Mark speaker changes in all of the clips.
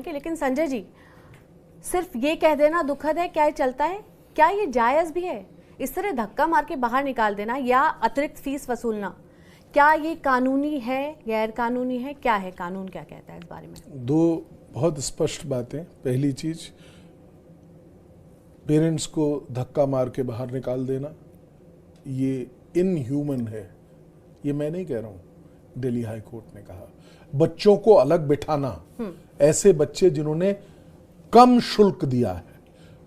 Speaker 1: की, लेकिन संजय जी सिर्फ ये कह देना दुखद है, क्या ये चलता है? क्या ये जायज़ भी है? इस तरह धक्का मार के बाहर निकाल देना या अतिरिक्त फीस वसूलना, क्या ये कानूनी है, गैर कानूनी है, क्या है? कानून क्या कहता है इस बारे में?
Speaker 2: दो बहुत स्पष्ट बातें। पहली चीज, पेरेंट्स को धक्का मार के बाहर निकाल देना ये इनह्यूमन है, ये मैं नहीं कह रहा हूं, दिल्ली हाई कोर्ट ने कहा। बच्चों को अलग बिठाना, ऐसे बच्चे जिन्होंने कम शुल्क दिया है,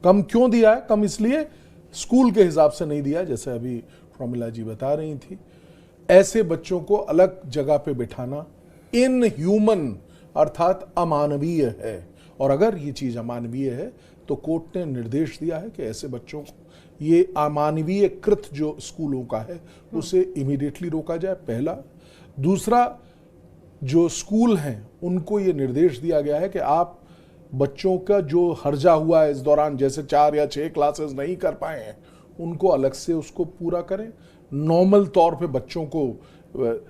Speaker 2: कम क्यों दिया है? कम इसलिए स्कूल के हिसाब से नहीं दिया, जैसे अभी प्रमिला जी बता रही थी, ऐसे बच्चों को अलग जगह पे बिठाना इनह्यूमन अर्थात अमानवीय है। और अगर ये चीज अमानवीय है तो कोर्ट ने निर्देश दिया है कि ऐसे बच्चों को, ये अमानवीय कृत जो स्कूलों का है उसे इमीडिएटली रोका जाए, पहला। दूसरा, जो स्कूल हैं उनको ये निर्देश दिया गया है कि आप बच्चों का जो हर्जा हुआ है इस दौरान, जैसे 4 या 6 क्लासेस नहीं कर पाए हैं, उनको अलग से उसको पूरा करें, नॉर्मल तौर पे बच्चों को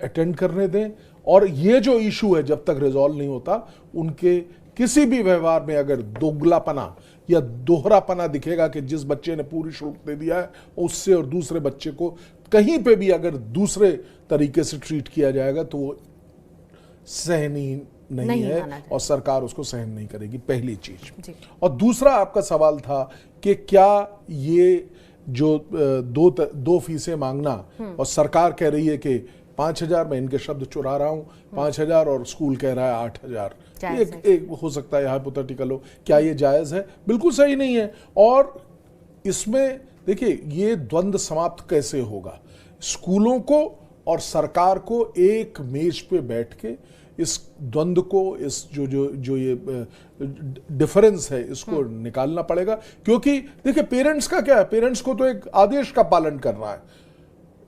Speaker 2: अटेंड करने दें। और ये जो इशू है जब तक रिजॉल्व नहीं होता, उनके किसी भी व्यवहार में अगर दोगलापना या दोहरापना दिखेगा कि जिस बच्चे ने पूरी शुल्क दे दिया है उससे और दूसरे बच्चे को कहीं पे भी अगर दूसरे तरीके से ट्रीट किया जाएगा तो वो सहनीय नहीं है और सरकार उसको सहन नहीं करेगी, पहली चीज। और दूसरा आपका सवाल था कि क्या ये जो दो फीसें मांगना और सरकार कह रही है कि 5,000, मैं इनके शब्द चुरा रहा हूं, 5,000 और स्कूल कह रहा है 8,000, एक हो सकता है हाइपोथेटिकल हो, क्या ये जायज है? बिल्कुल सही नहीं है। और इसमें देखिए ये द्वंद्व समाप्त कैसे होगा? स्कूलों को और सरकार को एक मेज पे बैठ के इस द्वंद्व को, इस जो ये डिफरेंस है, इसको निकालना पड़ेगा। क्योंकि देखिए पेरेंट्स का क्या है, पेरेंट्स को तो एक आदेश का पालन करना है,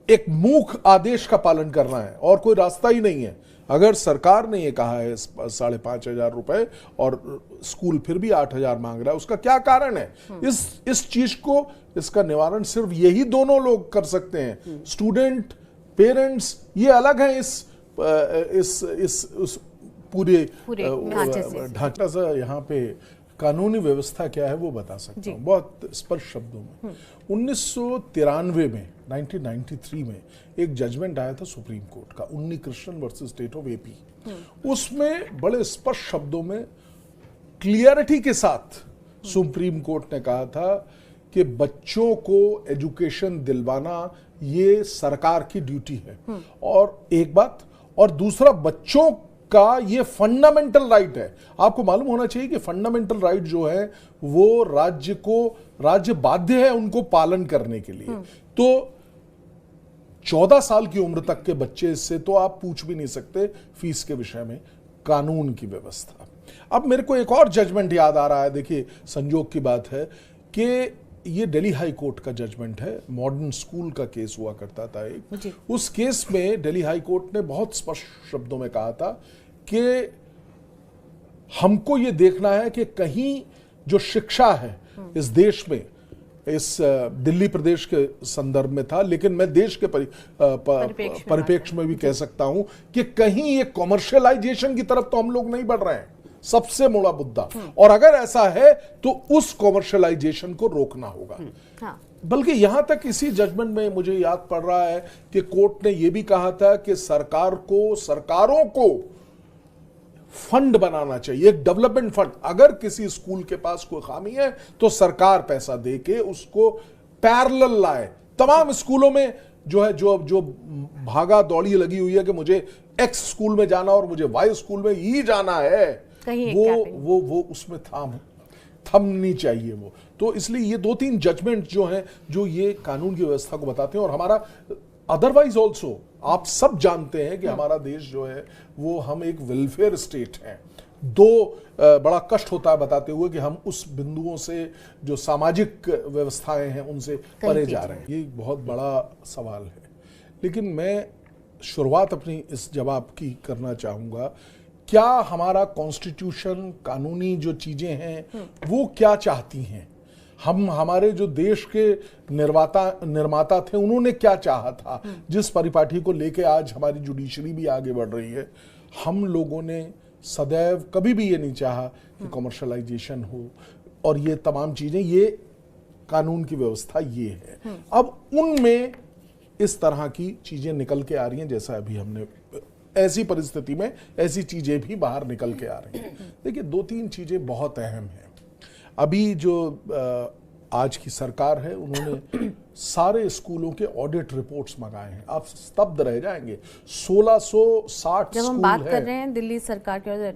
Speaker 2: एक मूक आदेश का पालन करना है, और कोई रास्ता ही नहीं है। अगर सरकार ने ये कहा है 5,500 रुपए और स्कूल फिर भी 8,000 मांग रहा है, उसका क्या कारण है? इस चीज को, इसका निवारण सिर्फ यही दोनों लोग कर सकते हैं, स्टूडेंट, पेरेंट्स। ये अलग है इस पूरे ढांचा से। यहाँ पे कानूनी व्यवस्था क्या है वो बता सकता हूँ बहुत स्पष्ट शब्दों में। 1993 में, 1993 में एक जजमेंट आया था सुप्रीम कोर्ट का, उन्नी Krishnan versus state of AP. उसमें बड़े स्पष्ट शब्दों में, क्लियरिटी के साथ सुप्रीम कोर्ट ने कहा था कि बच्चों को एजुकेशन दिलवाना ये सरकार की ड्यूटी है, और एक बात, और दूसरा बच्चों का ये फंडामेंटल राइट है। आपको मालूम होना चाहिए कि फंडामेंटल राइट जो है वो राज्य बाध्य है उनको पालन करने के लिए। तो 14 साल की उम्र तक के बच्चे से तो आप पूछ भी नहीं सकते फीस के विषय में, कानून की व्यवस्था। अब मेरे को एक और जजमेंट याद आ रहा है, देखिए संजोग की बात है कि ये दिल्ली हाई कोर्ट का जजमेंट है, मॉडर्न स्कूल का केस हुआ करता था एक। उस केस में दिल्ली हाई कोर्ट ने बहुत स्पष्ट शब्दों में कहा था कि हमको ये देखना है कि कहीं जो शिक्षा है इस देश में, इस दिल्ली प्रदेश के संदर्भ में था, लेकिन मैं देश के परिप्रेक्ष्य में भी कह सकता हूं कि कहीं ये कॉमर्शियलाइजेशन की तरफ तो हम लोग नहीं बढ़ रहे हैं, सबसे बड़ा मुद्दा। और अगर ऐसा है तो उस कॉमर्शियलाइजेशन को रोकना होगा। बल्कि यहां तक इसी जजमेंट में मुझे याद पड़ रहा है कि कोर्ट ने यह भी कहा था कि सरकारों को फंड बनाना चाहिए, एक डेवलपमेंट फंड। अगर किसी स्कूल के पास कोई खामी है तो सरकार पैसा देके उसको पैरेलल लाए। तमाम स्कूलों में जो भागा दौड़ी लगी हुई है कि मुझे एक्स स्कूल में जाना और मुझे वाई स्कूल में ही जाना है, वो उसमें थमनी चाहिए वो। तो इसलिए ये 2-3 जजमेंट जो हैं जो ये कानून की व्यवस्था को बताते हैं। और हमारा अदरवाइज ऑल्सो आप सब जानते हैं कि हमारा देश जो है वो, हम एक वेलफेयर स्टेट हैं। बड़ा कष्ट होता है बताते हुए कि हम उस बिंदुओं से जो सामाजिक व्यवस्थाएं हैं उनसे परे जा रहे हैं। ये बहुत बड़ा सवाल है, लेकिन मैं शुरुआत अपनी इस जवाब की करना चाहूंगा, क्या हमारा कॉन्स्टिट्यूशन, कानूनी जो चीजें हैं वो क्या चाहती हैं? हमारे जो देश के निर्माता थे उन्होंने क्या चाहा था, जिस परिपाटी को लेके आज हमारी जुडिशरी भी आगे बढ़ रही है। हम लोगों ने सदैव कभी भी ये नहीं चाहा कि कॉमर्शलाइजेशन हो और ये तमाम चीजें, ये कानून की व्यवस्था ये है। अब उनमें इस तरह की चीजें निकल के आ रही हैं, जैसा अभी हमने, ऐसी परिस्थिति में ऐसी चीजें भी बाहर निकल के आ रही हैं। देखिए 2-3 चीजें बहुत अहम हैं। अभी जो आज की सरकार है, उन्होंने सारे स्कूलों के ऑडिट रिपोर्ट्स मंगाए हैं। आप स्तब्ध रह जाएंगे, 1660
Speaker 1: जब हम
Speaker 2: स्कूल
Speaker 1: बात
Speaker 2: है।
Speaker 1: कर रहे हैं दिल्ली सरकार के,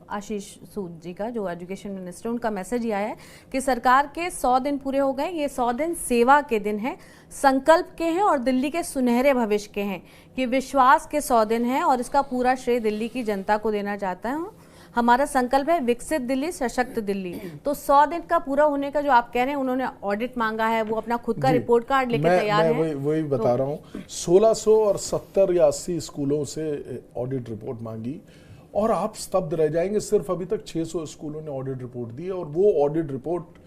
Speaker 1: आशीष सूद जी का जो एजुकेशन मिनिस्टर, उनका मैसेज ये आया है कि सरकार के 100 दिन पूरे हो गए, ये 100 दिन सेवा के दिन हैं, संकल्प के हैं और दिल्ली के सुनहरे भविष्य के हैं। कि विश्वास के 100 दिन हैं और इसका पूरा श्रेय दिल्ली की जनता को देना चाहता हूँ। हमारा संकल्प है विकसित दिल्ली, सशक्त दिल्ली। तो 100 दिन का पूरा होने का जो आप कह रहे हैं, उन्होंने ऑडिट मांगा है, वो अपना खुद का रिपोर्ट कार्ड लेके तैयार है।
Speaker 2: मैं वही बता रहा हूँ, 1670 या 80 स्कूलों से ऑडिट रिपोर्ट मांगी और आप स्तब्ध रह जाएंगे। सिर्फ अभी तक 600 स्कूलों ने ऑडिट रिपोर्ट दी है और वो ऑडिट रिपोर्ट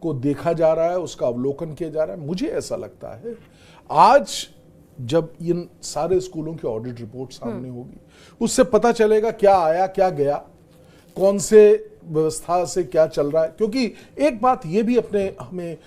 Speaker 2: को देखा जा रहा है, उसका अवलोकन किया जा रहा है। मुझे ऐसा लगता है आज जब इन सारे स्कूलों की ऑडिट रिपोर्ट सामने होगी, उससे पता चलेगा क्या आया क्या गया, कौन से व्यवस्था से क्या चल रहा है। क्योंकि एक बात ये भी हमें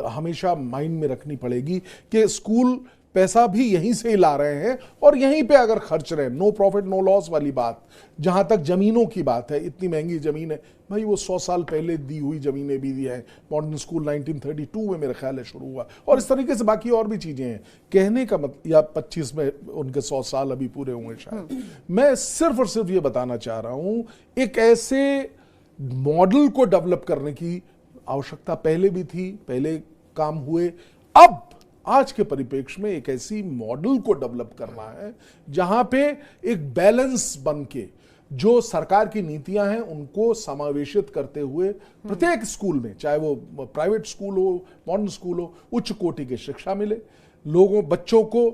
Speaker 2: हमेशा माइंड में रखनी पड़ेगी कि स्कूल पैसा भी यहीं से ही ला रहे हैं और यहीं पे अगर खर्च रहे हैं, नो प्रॉफिट नो लॉस वाली बात। जहां तक जमीनों की बात है, इतनी महंगी जमीन है भाई, वो 100 साल पहले दी हुई जमीनें भी दी हैं। मॉडर्न स्कूल 1932 में मेरा ख्याल है शुरू हुआ, और इस तरीके से बाकी और भी चीजें हैं। कहने का मतलब, या 25 में उनके 100 साल अभी पूरे हुए शायद। मैं सिर्फ और सिर्फ ये बताना चाह रहा हूं, एक ऐसे मॉडल को डेवलप करने की आवश्यकता पहले भी थी, पहले काम हुए। अब आज के परिप्रेक्ष्य में एक ऐसी मॉडल को डेवलप करना है जहां पे एक बैलेंस बन के जो सरकार की नीतियां हैं उनको समावेशित करते हुए प्रत्येक स्कूल में, चाहे वो प्राइवेट स्कूल हो, मॉडर्न स्कूल हो, उच्च कोटि की शिक्षा मिले लोगों, बच्चों को।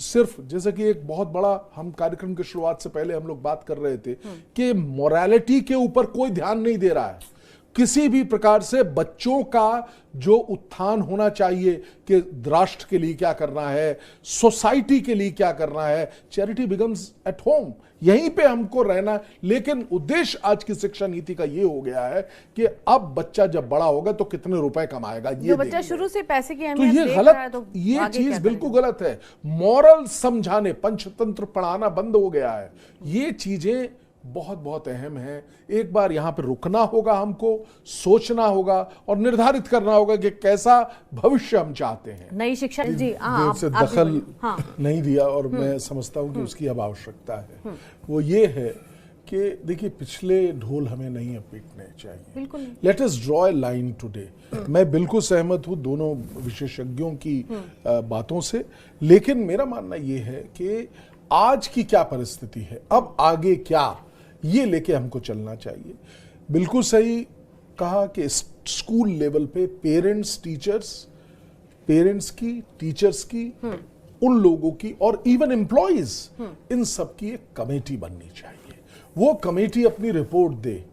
Speaker 2: सिर्फ जैसे कि एक बहुत बड़ा, हम कार्यक्रम की शुरुआत से पहले हम लोग बात कर रहे थे कि मोरालिटी के ऊपर कोई ध्यान नहीं दे रहा है। किसी भी प्रकार से बच्चों का जो उत्थान होना चाहिए कि राष्ट्र के लिए क्या करना है, सोसाइटी के लिए क्या करना है, चैरिटी बिकम्स एट होम, यहीं पे हमको रहना। लेकिन उद्देश्य आज की शिक्षा नीति का ये हो गया है कि अब बच्चा जब बड़ा होगा तो कितने रुपए कमाएगा, ये
Speaker 1: बच्चा शुरू से पैसे की
Speaker 2: तो
Speaker 1: अहमियत
Speaker 2: ये
Speaker 1: देख रहा है,
Speaker 2: गलत,
Speaker 1: तो
Speaker 2: ये चीज बिल्कुल गलत है। मॉरल समझाने, पंचतंत्र पढ़ाना बंद हो गया है। ये चीजें बहुत बहुत अहम है। एक बार यहां पर रुकना होगा, हमको सोचना होगा और निर्धारित करना होगा कि कैसा भविष्य हम चाहते हैं।
Speaker 1: नई शिक्षा जी
Speaker 2: से दखल नहीं दिया और मैं समझता हूं कि उसकी अब आवश्यकता है। वो ये है कि देखिए, पिछले ढोल हमें नहीं अब पीटने चाहिए। Let us draw a line today. मैं बिल्कुल सहमत हूं दोनों विशेषज्ञों की बातों से, लेकिन मेरा मानना यह है कि आज की क्या परिस्थिति है, अब आगे क्या, ये लेके हमको चलना चाहिए। बिल्कुल सही कहा कि स्कूल लेवल पे पेरेंट्स की, टीचर्स की, उन लोगों की और इवन एम्प्लॉइज, इन सब की एक कमेटी बननी चाहिए। वो कमेटी अपनी रिपोर्ट दे।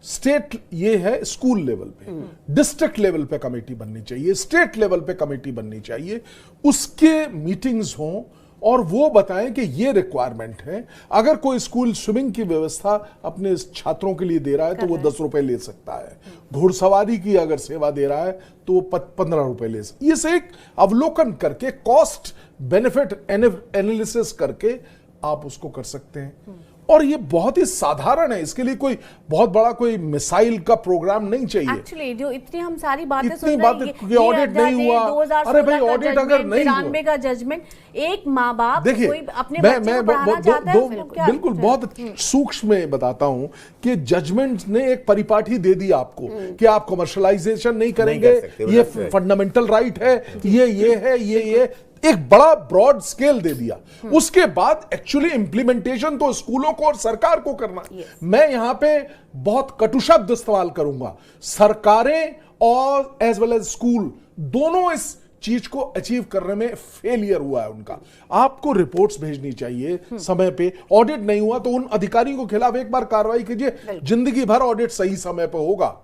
Speaker 2: स्टेट ये है स्कूल लेवल पे, डिस्ट्रिक्ट लेवल पे कमेटी बननी चाहिए, स्टेट लेवल पे कमेटी बननी चाहिए। उसके मीटिंग्स हों और वो बताएं कि ये रिक्वायरमेंट है। अगर कोई स्कूल स्विमिंग की व्यवस्था अपने छात्रों के लिए दे रहा है तो वो 10 रुपए ले सकता है। घुड़सवारी की अगर सेवा दे रहा है तो वो 15 रुपए ले सकता है। इसे एक अवलोकन करके, कॉस्ट बेनिफिट एनालिसिस करके आप उसको कर सकते हैं। और ये बहुत ही साधारण है, इसके लिए कोई बहुत बड़ा कोई मिसाइल का प्रोग्राम नहीं चाहिए।
Speaker 1: एक्चुअली जो इतनी हम सारी बातें
Speaker 2: इतनी
Speaker 1: सुन रहे
Speaker 2: बातें कि ऑडिट नहीं हुआ, अरे भाई ऑडिट अगर नहीं हुआ,
Speaker 1: 93 का जजमेंट, एक माँ बाप
Speaker 2: देखिए,
Speaker 1: कोई अपने बच्चे को पढ़ाना चाहता है, फिर क्या?
Speaker 2: बिल्कुल बहुत सूक्ष्म में बताता हूं कि जजमेंट ने एक परिपाटी दे दी आपको कि आप कमर्शलाइजेशन नहीं करेंगे, ये फंडामेंटल राइट है, ये है, ये एक बड़ा ब्रॉड स्केल दे दिया। उसके बाद एक्चुअली इंप्लीमेंटेशन तो स्कूलों को और सरकार को करना। मैं यहां पे बहुत कटु शब्द इस्तेमाल करूंगा, सरकारें और एज वेल एज स्कूल दोनों इस चीज को अचीव करने में फेलियर हुआ है उनका। आपको रिपोर्ट्स भेजनी चाहिए समय पे। ऑडिट नहीं हुआ तो उन अधिकारियों के खिलाफ एक बार कार्रवाई कीजिए, जिंदगी भर ऑडिट सही समय पे होगा।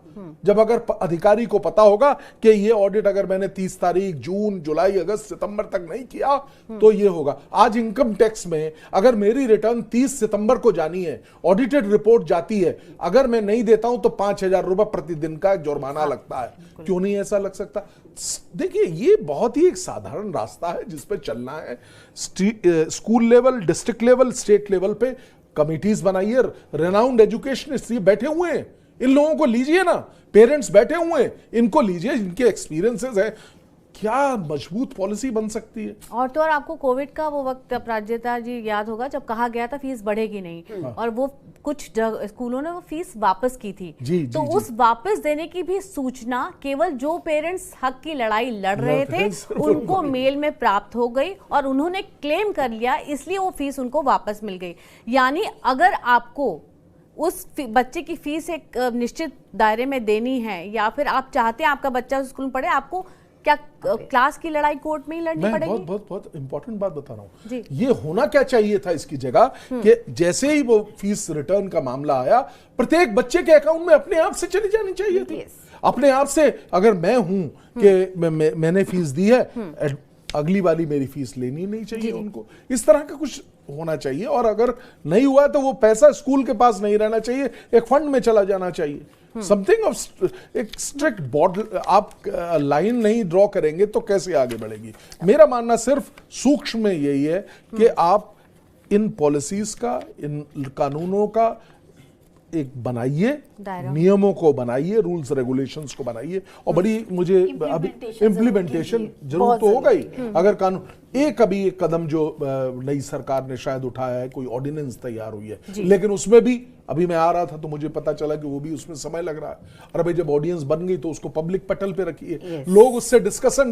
Speaker 2: जब अगर अधिकारी को पता होगा कि ये ऑडिट अगर मैंने 30 तारीख, जून, जुलाई, अगस्त, सितंबर तक नहीं किया तो ये होगा। आज इनकम टैक्स में अगर मेरी रिटर्न 30 सितंबर को जानी है, ऑडिटेड रिपोर्ट जाती है, अगर मैं नहीं देता हूं तो 5,000 रुपए प्रतिदिन का जुर्माना लगता है। क्यों नहीं ऐसा लग सकता? देखिए, ये बहुत ही एक साधारण रास्ता है जिस पे चलना है। School level, district level, state level पे कमिटीज बनाइए। रेनाउंड एजुकेशनिस्ट ये बैठे हुए हैं, इन लोगों को लीजिए ना। पेरेंट्स बैठे हुए हैं, इनको लीजिए, इनके एक्सपीरियंसेस है। क्या मजबूत पॉलिसी बन सकती है। और
Speaker 1: तो और आपको कोविड का वो वक्त अपराजिता जी याद होगा जब कहा गया था फीस बढ़ेगी नहीं, और वो कुछ स्कूलों ने वो फीस वापस की थी। तो उस वापस देने की भी सूचना केवल जो पेरेंट्स हक की लड़ाई लड़ रहे थे उनको मेल में प्राप्त हो गई और उन्होंने क्लेम कर लिया, इसलिए वो फीस उनको वापस मिल गई। यानी अगर आपको उस बच्चे की फीस एक निश्चित दायरे में देनी है या फिर आप चाहते हैं आपका बच्चा स्कूल में पढ़े, आपको क्या क्लास की लड़ाई कोर्ट में ही लड़नी पड़ेगी?
Speaker 2: बहुत इंपॉर्टेंट बात बता रहा हूँ। ये होना क्या चाहिए था इसकी जगह कि जैसे ही वो फीस रिटर्न का मामला आया, प्रत्येक बच्चे के अकाउंट में अपने आप से चली जानी चाहिए थी। अपने आप से, अगर मैं हूं कि मैंने फीस दी है, अगली वाली मेरी फीस लेनी नहीं चाहिए उनको। इस तरह का कुछ होना चाहिए। और अगर नहीं हुआ तो वो पैसा स्कूल के पास नहीं रहना चाहिए, एक फंड में चला जाना चाहिए। समथिंग ऑफ एक स्ट्रिक्ट बॉर्डर, आप लाइन नहीं ड्रॉ करेंगे तो कैसे आगे बढ़ेगी? मेरा मानना सिर्फ सूक्ष्म में यही है कि आप इन पॉलिसीज का, इन कानूनों का एक बनाइए, नियमों को बनाइए, रूल्स रेगुलेशंस को बनाइए, और बड़ी मुझे अभी इम्प्लीमेंटेशन जरूर तो होगा ही। अगर कानून अभी एक कदम जो नई सरकार ने शायद उठाया है, कोई ऑर्डिनेंस तैयार हुई है, लेकिन उसमें भी अभी मैं आ रहा था तो मुझे पता चला कि वो भी उसमें समय लग रहा है। और भाई जब ऑडियंस बन गई तो उसको पब्लिक पटल पे रखिए, लोग उससे डिस्कशन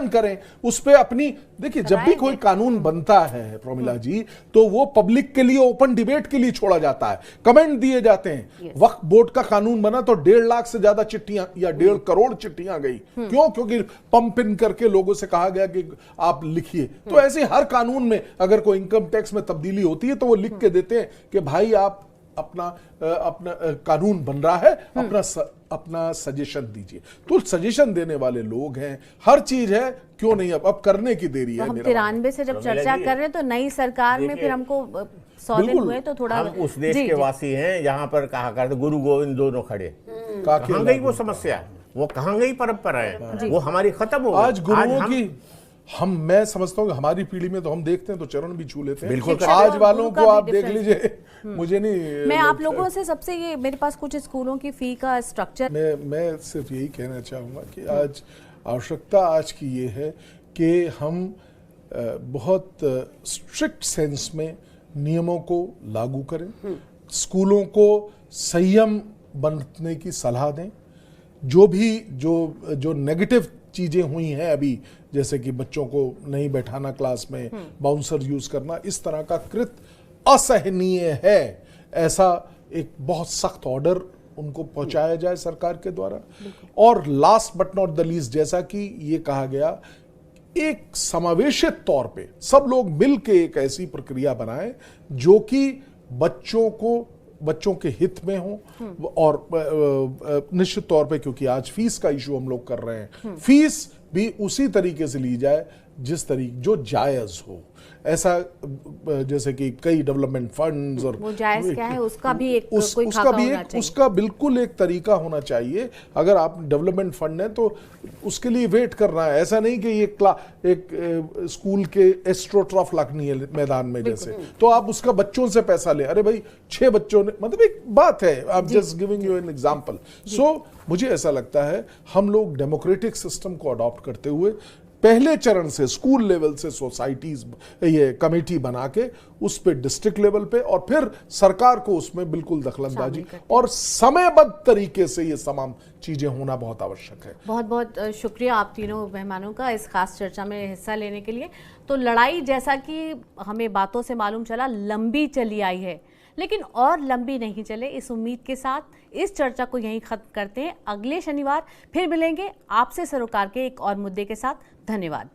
Speaker 2: करें उस पे अपनी। देखिए, जब भी कोई कानून बनता है प्रमिला जी, तो वो पब्लिक के लिए, ओपन डिबेट के लिए छोड़ा जाता है, कमेंट दिए जाते हैं। वक्फ बोर्ड का कानून बना तो 1.5 लाख से ज्यादा चिट्ठियां या 1.5 करोड़ चिट्ठियां गई। क्यों? क्योंकि पंप इन करके लोगों से कहा गया कि आप लिखिए। तो ऐसे हर कानून में अगर कोई इनकम टैक्स में तब्दीली होती है तो वो लिख के देते हैं कि भाई आप अपना कानून बन रहा है, अपना सजेशन दीजिए। तो सजेशन देने वाले लोग हैं, हर चीज है, क्यों नहीं? अब करने की देरी है।
Speaker 1: हम 93 से जब चर्चा कर रहे हैं तो नई सरकार में फिर हमको 100 दिन हुए तो थोड़ा,
Speaker 3: हम उस देश के वासी हैं जहां पर कहा करते गुरु गोविंद दोनों खड़े। कहां गई वो समस्या? वो कहां गई परंपरा है? वो हमारी खत्म हो गई।
Speaker 2: आज गुरुओं की मैं समझता हूँ कि हमारी पीढ़ी में तो हम देखते हैं तो चरण भी छू लेते हैं।
Speaker 3: बिल्कुल।
Speaker 2: आज वालों को आप देख लीजिए, मुझे नहीं।
Speaker 1: मैं आप लोगों से सबसे ये, मेरे पास कुछ स्कूलों की फी का स्ट्रक्चर,
Speaker 2: मैं सिर्फ यही कहना चाहूंगा कि आज आवश्यकता आज की ये है कि हम बहुत स्ट्रिक्ट सेंस में नियमों को लागू करें, स्कूलों को संयम बरतने की सलाह दें। जो नेगेटिव चीजें हुई हैं अभी, जैसे कि बच्चों को नहीं बैठाना क्लास में, बाउंसर यूज करना, इस तरह का कृत्य असहनीय है। ऐसा एक बहुत सख्त ऑर्डर उनको पहुंचाया जाए सरकार के द्वारा। और last but not the least, जैसा कि ये कहा गया, एक समावेशित तौर पे सब लोग मिल के एक ऐसी प्रक्रिया बनाएं जो कि बच्चों के हित में हो। और निश्चित तौर पे, क्योंकि आज फीस का इशू हम लोग कर रहे हैं, फीस भी उसी तरीके से ली जाए जिस तरीके जो जायज हो। ऐसा जैसे कि कई डेवलपमेंट फंड्स, और
Speaker 1: वो जायज क्या है उसका भी एक कोई खाका होना चाहिए।
Speaker 2: उसका बिल्कुल एक तरीका होना चाहिए। अगर आप डेवलपमेंट फंड है तो उसके लिए वेट करना है। ऐसा नहीं कि ये एक स्कूल के एस्ट्रोट्रॉफ लगनी है मैदान में जैसे, तो आप उसका बच्चों से पैसा ले। अरे भाई 6 बच्चों ने, मतलब एक बात है, I am just giving you an example. So मुझे ऐसा लगता है हम लोग डेमोक्रेटिक सिस्टम को अडॉप्ट करते हुए पहले चरण से स्कूल लेवल से सोसाइटीज, ये कमेटी बना के उस पे डिस्ट्रिक्ट लेवल पे, और फिर सरकार को उसमें बिल्कुल दखलंदाजी और समयबद्ध तरीके से ये तमाम चीजें होना बहुत आवश्यक है।
Speaker 1: बहुत बहुत शुक्रिया आप तीनों मेहमानों का इस खास चर्चा में हिस्सा लेने के लिए। तो लड़ाई, जैसा कि हमें बातों से मालूम चला, लंबी चली आई है, लेकिन और लंबी नहीं चले, इस उम्मीद के साथ इस चर्चा को यहीं खत्म करते हैं। अगले शनिवार फिर मिलेंगे आपसे सरोकार के एक और मुद्दे के साथ। धन्यवाद।